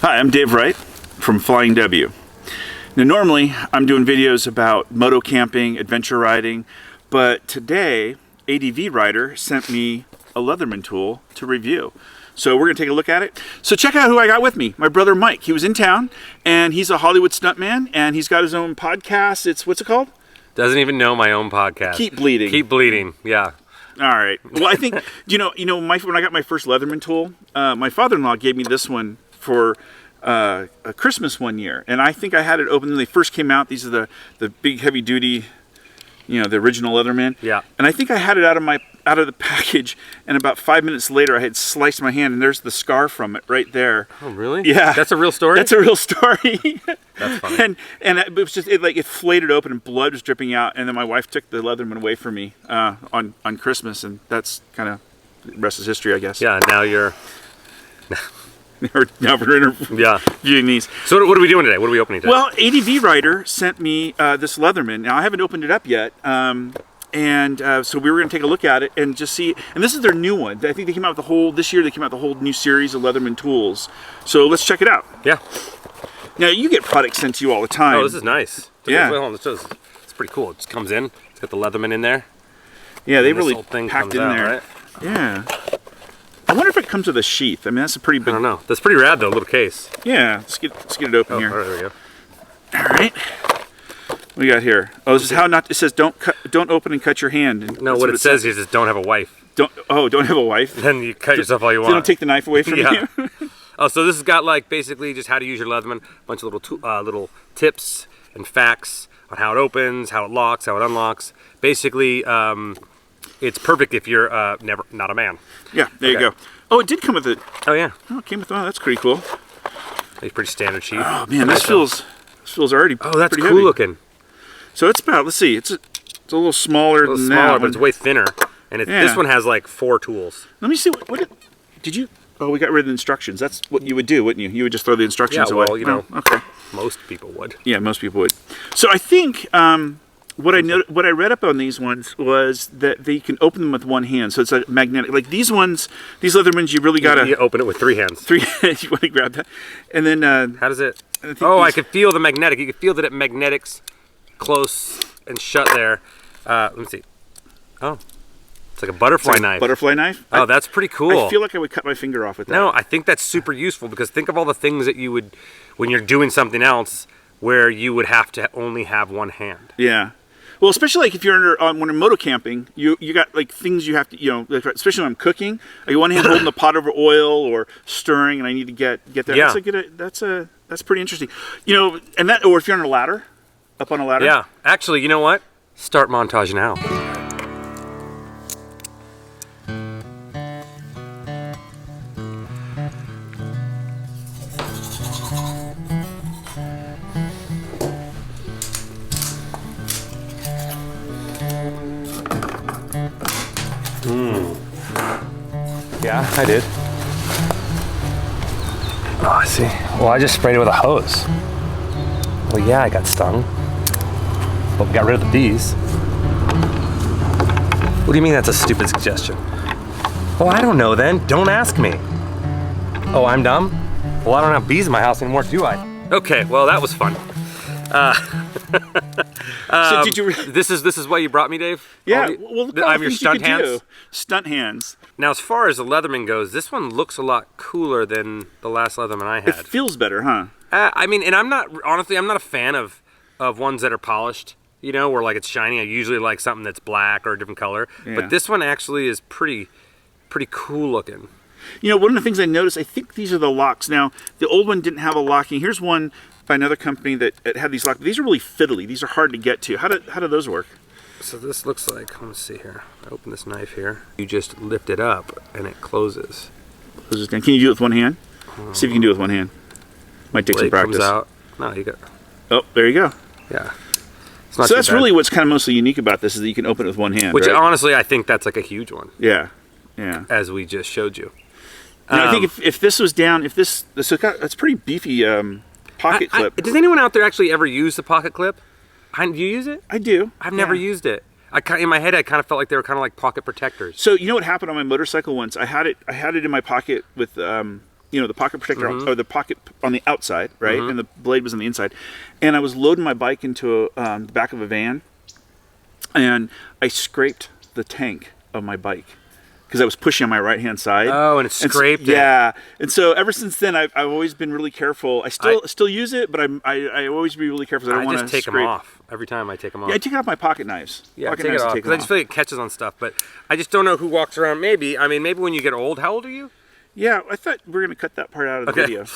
Hi, I'm Dave Wright from Flying W. Now normally I'm doing videos about moto camping, adventure riding, but today ADVRIDER sent me a Leatherman tool to review. So we're gonna take a look at it. So check out who I got with me, my brother Mike. He was in town and he's a Hollywood stuntman and he's got his own podcast. What's it called? Doesn't even know my own podcast. Keep Bleeding. Keep Bleeding, yeah. All right. Well, I think, when I got my first Leatherman tool, my father-in-law gave me this one for a Christmas one year, and I think I had it open when they first came out. These are the big heavy duty, the original Leatherman. Yeah. And I think I had it out of the package, and about 5 minutes later I had sliced my hand, and there's the scar from it right there. Oh, really? Yeah. That's a real story? That's a real story. That's funny. And it was just, it flayed open and blood was dripping out, and then my wife took the Leatherman away from me on Christmas, and that's kind of the rest is history, I guess. Yeah, now you're... now we're interviewing these. So what are we doing today? What are we opening today? Well, ADVRIDER sent me this Leatherman. Now I haven't opened it up yet, so we were going to take a look at it and just see. And this is their new one. I think they came out with this year they came out with the whole new series of Leatherman tools. So let's check it out. Yeah. Now you get products sent to you all the time. Oh, this is nice. Yeah. It's pretty cool. It just comes in. It's got the Leatherman in there. Yeah, they really thing packed in out, there. Right? Yeah. I wonder if it comes with a sheath. I mean, that's a pretty big... I don't know. That's pretty rad, though, little case. Yeah, let's get it open here. All right, there we go. All right. What we got here? Oh, this is how not... It says don't open and cut your hand. No, what it says is just don't have a wife. Don't have a wife? Then you cut yourself all you want. They don't take the knife away from you? Oh, so this has got basically just how to use your Leatherman, a bunch of little tips and facts on how it opens, how it locks, how it unlocks. Basically, it's perfect if you're not a man. Yeah, there you go. Oh, it did come with it. Oh yeah. Oh, it came with one. That's pretty cool. It's pretty standard sheath. Oh man, this feels already. Oh, that's pretty cool heavy. looking. So it's about. Let's see. It's a little smaller than that. But it's way thinner. And this one has 4 tools. Let me see. What did you? Oh, we got rid of the instructions. That's what you would do, wouldn't you? You would just throw the instructions away. Yeah, well, okay. Most people would. Yeah, most people would. So I think what I read up on these ones was that they can open them with one hand. So it's a magnetic. Like these Leathermans, you really gotta open it with 3 hands. 3 hands. You want to grab that, and then how does it? I can feel the magnetic. You can feel that it magnetics close and shut there. Let me see. Oh. It's like a butterfly knife. Butterfly knife? Oh, that's pretty cool. I feel like I would cut my finger off with that. No, I think that's super useful because think of all the things that you would, when you're doing something else, where you would have to only have one hand. Yeah. Well, especially if you're when you're moto camping, you got things you have to, especially when I'm cooking, I got one hand holding the pot over oil or stirring, and I need to get that. Yeah. That's pretty interesting. And that, or if you're on a ladder, up on a ladder. Yeah. Actually, you know what? Start montage now. Yeah, I did. Oh, I see. Well, I just sprayed it with a hose. Well, yeah, I got stung. But we got rid of the bees. What do you mean that's a stupid suggestion? Well, I don't know then. Don't ask me. Oh, I'm dumb? Well, I don't have bees in my house anymore, do I? Okay, well, that was fun. So did you? This is what you brought me, Dave? Yeah. Well, I'm your stunt hands. Stunt hands. Now, as far as the Leatherman goes, this one looks a lot cooler than the last Leatherman I had. It feels better, huh? I mean, and I'm not a fan of ones that are polished. Where it's shiny. I usually like something that's black or a different color. Yeah. But this one actually is pretty cool looking. One of the things I noticed, I think these are the locks. Now, the old one didn't have a locking. Here's one by another company that had these locks. These are really fiddly. These are hard to get to. How do those work? So this looks like, let's see here. I open this knife here. You just lift it up and it closes. Closes down. Can you do it with one hand? See if you can do it with one hand. Might take some practice. Comes out. No, you got. Oh, there you go. Yeah. So that's really what's kind of mostly unique about this is that you can open it with one hand. Which right? Honestly, I think that's a huge one. Yeah. Yeah. As we just showed you. I think if this was down, that's pretty beefy pocket clip. Does anyone out there actually ever use the pocket clip? Do you use it? I do. I've never used it. In my head, I kind of felt like they were kind of like pocket protectors. So you know what happened on my motorcycle once? I had it in my pocket with the pocket protector or the pocket on the outside, right? And the blade was on the inside. And I was loading my bike into the back of a van, and I scraped the tank of my bike because I was pushing on my right-hand side. Oh, and it scraped it. Yeah. And so ever since then, I've always been really careful. I still use it, but I always be really careful. I don't want to just take them off every time I take them off. Yeah, I take it off my pocket knives. Yeah, pocket take knives it off take because I just feel like it catches on stuff. But I just don't know who walks around. Maybe when you get old. How old are you? Yeah, I thought we were going to cut that part out of the video.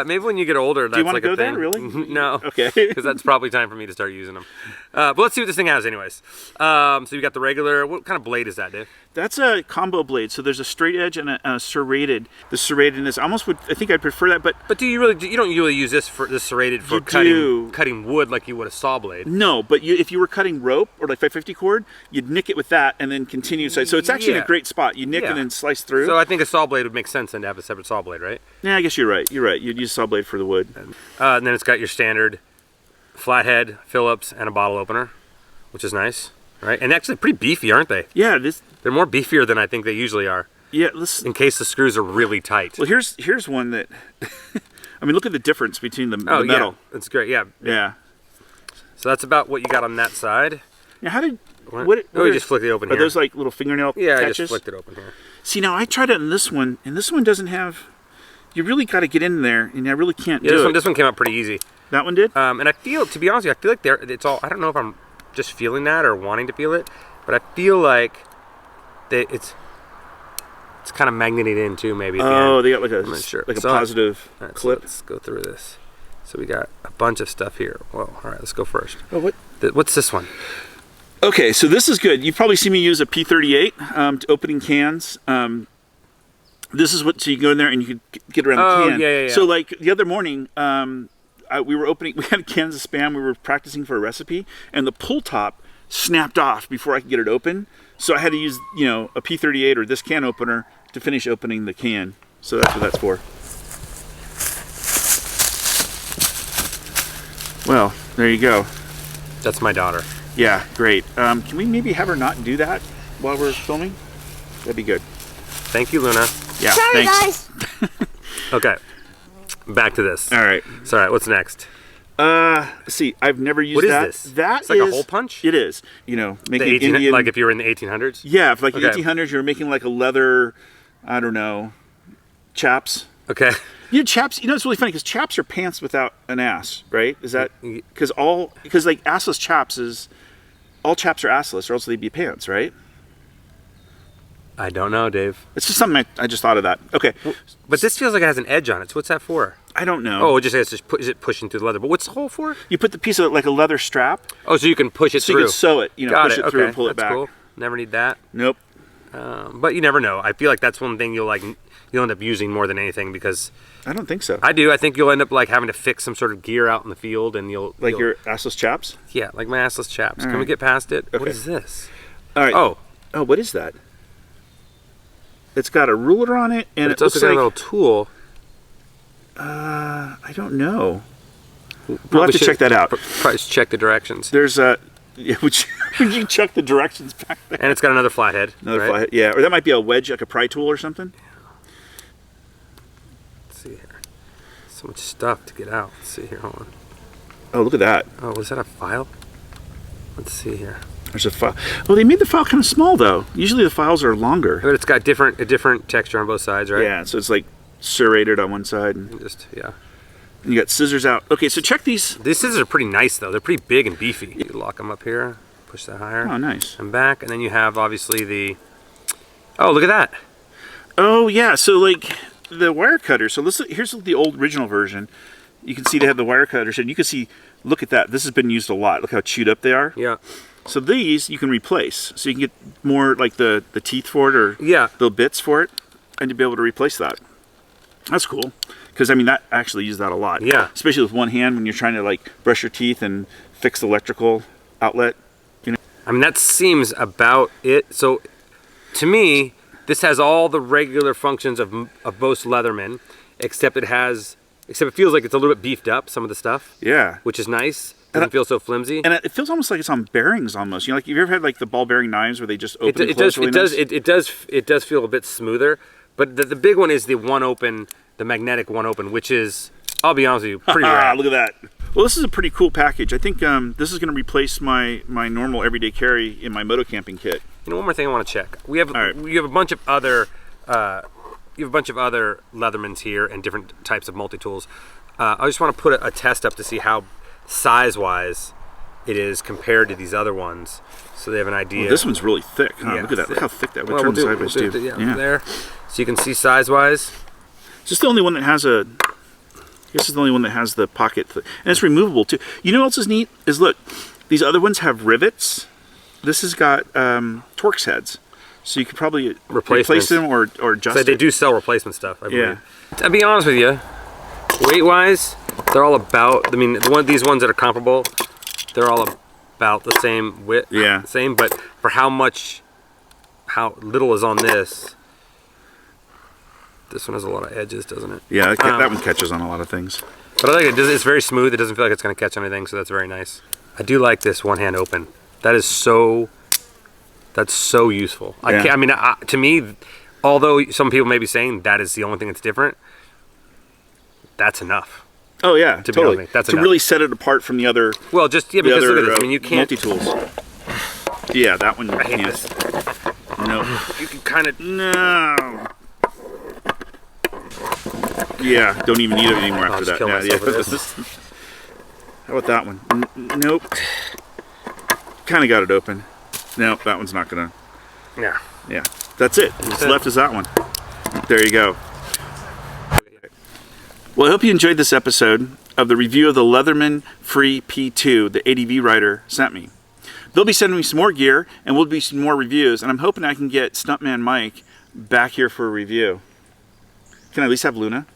Maybe when you get older, that's Do you want like to go a thing. there, really? No. Okay. Because that's probably time for me to start using them. But let's see what this thing has anyways. So you got the regular, what kind of blade is that, Dave? That's a combo blade. So there's a straight edge and a serrated. The serratedness, I think I'd prefer that, but... But you don't really use this serrated for cutting wood like you would a saw blade. No, but if you were cutting rope or like 550 cord, you'd nick it with that and then continue. So it's actually in a great spot. You nick and then slice through. So I think a saw blade would make sense then to have a separate saw blade, right? Yeah, I guess you're right. You're right. You'd use saw blade for the wood. And then it's got your standard flathead, Phillips, and a bottle opener, which is nice, right? And actually pretty beefy, aren't they? Yeah, they're more beefier than I think they usually are. Yeah, in case the screws are really tight. Well, here's one that I mean, look at the difference between the metal. Yeah, it's great. Yeah. Yeah. So that's about what you got on that side. Now, how did you just flicked it open are here. Those like little fingernail catches? catches? I just flicked it open here. See, now I tried it in this one, and this one doesn't have. You really got to get in there, and I really can't do it. This one came out pretty easy. That one did. And I feel, to be honest with you, I feel like it's all. I don't know if I'm just feeling that or wanting to feel it, but I feel like it's kind of magneted in too, maybe. Oh, they got like a positive clip. So let's go through this. So we got a bunch of stuff here. Well, all right, let's go first. Oh, what? What's this one? Okay, so this is good. You've probably seen me use a P38 to opening cans. This is so you go in there and you can get around the can. Yeah. So like the other morning, we had cans of Spam. We were practicing for a recipe, and the pull top snapped off before I could get it open. So I had to use, a P38 or this can opener to finish opening the can. So that's what that's for. Well, there you go. That's my daughter. Yeah, great. Can we maybe have her not do that while we're filming? That'd be good. Thank you, Luna. Yeah, sorry, thanks. guys. Okay, back to this. All right. So, all right, what's next? See, I've never used that. What is this? That it's like a hole punch? It is. Making Indian... Like if you were in the 1800s? Yeah, if like the 1800s, you were making like a leather, I don't know, chaps. Okay. Chaps, it's really funny because chaps are pants without an ass, right? Is that... Because like assless chaps is... All chaps are assless or else they'd be pants, right? I don't know, Dave. It's just something I just thought of that. Okay. But this feels like it has an edge on it. So what's that for? I don't know. Oh, is it pushing through the leather? But what's the hole for? You put the piece of like a leather strap. Oh, so you can push it through. So you can sew it, push it through and pull it back. Cool. Never need that. Nope. But you never know. I feel like that's one thing you'll end up using more than anything because... I don't think so. I do. I think you'll end up like having to fix some sort of gear out in the field and you'll... your assless chaps? Yeah, like my assless chaps. All Can we get past it? Okay. What is this? All right. Oh, what is that? It's got a ruler on it, and it's also got a little tool. I don't know. We'll have to check that out. Probably just check the directions. There's a... would you check the directions back there? And it's got another flathead. Flathead, yeah. Or that might be a wedge, like a pry tool or something. Let's see here. So much stuff to get out. Let's see here. Hold on. Oh, look at that. Oh, was that a file? Let's see here. There's a file. Oh, they made the file kind of small, though. Usually the files are longer. But it's got a different texture on both sides, right? Yeah, so it's like serrated on one side. And you got scissors out. Okay, so check these. These scissors are pretty nice, though. They're pretty big and beefy. You lock them up here, push that higher. Oh, nice. And back, and then you have, obviously, the... Oh, look at that. Oh, yeah, so like the wire cutter. So here's the old original version. You can see they have the wire cutters, and you can see, look at that. This has been used a lot. Look how chewed up they are. Yeah. So these you can replace. So you can get more like the teeth for it or the bits for it, and to be able to replace that. That's cool. Because I mean, that actually use that a lot. Yeah. Especially with one hand when you're trying to like brush your teeth and fix the electrical outlet. I mean, that seems about it. So to me, this has all the regular functions of most Leatherman, except it feels like it's a little bit beefed up, some of the stuff. Yeah. Which is nice. Doesn't feel so flimsy. And it feels almost like it's on bearings almost. Like, have you ever had like the ball bearing knives where they just open and close really nice? It does feel a bit smoother. But the big one is the one open the magnetic one open, which is, I'll be honest with you, pretty rad. Look at that. Well, this is a pretty cool package. I think this is going to replace my normal everyday carry in my moto camping kit. You know, one more thing I want to check. We have a bunch of other Leathermans here and different types of multi-tools. I just want to put a test up to see how size-wise it is compared to these other ones, so they have an idea. Well, this one's really thick. Huh? Yeah, look at that. Look how thick that. Well, turn sideways too. Yeah, there. So you can see size-wise. Is this the only one that has a? This is the only one that has the pocket, and it's removable too. You know what else is neat? Is look, these other ones have rivets. This has got Torx heads, so you could probably replace them or adjust. So they it. do sell replacement stuff. I believe. Yeah. To be honest with you, weight-wise, they're all about. I mean, these ones that are comparable, they're all about the same width. Yeah. Same, but for how little is on this. This one has a lot of edges, doesn't it? Yeah, that one catches on a lot of things. But I like it. It's very smooth. It doesn't feel like it's going to catch anything, so that's very nice. I do like this one-hand open. That is so. That's so useful. Yeah. To me, although some people may be saying that is the only thing that's different, that's enough. Oh yeah, to totally. Be that's to enough. Really set it apart from the other. Well, just because look at this. I mean, you can't. Multi-tools. Yeah, that one. I hate this. No. You can kind of. No. Yeah, don't even need it anymore after that. How about that one? Nope. Kind of got it open. Nope, that one's not gonna. Yeah. Yeah, that's it. What's left is that one. There you go. Well, I hope you enjoyed this episode of the review of the Leatherman FREE P2 the ADVRIDER sent me. They'll be sending me some more gear, and we'll be some more reviews, and I'm hoping I can get Stuntman Mike back here for a review. Can I at least have Luna?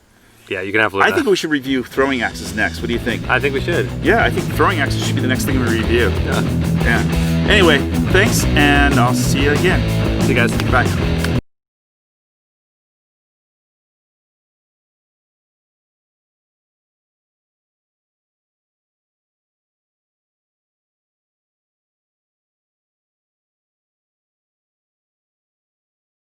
Yeah, you can have Luna. I think we should review throwing axes next. What do you think? I think we should. Yeah, I think throwing axes should be the next thing we review. Yeah. Yeah. Anyway, thanks, and I'll see you again. See you guys. Bye.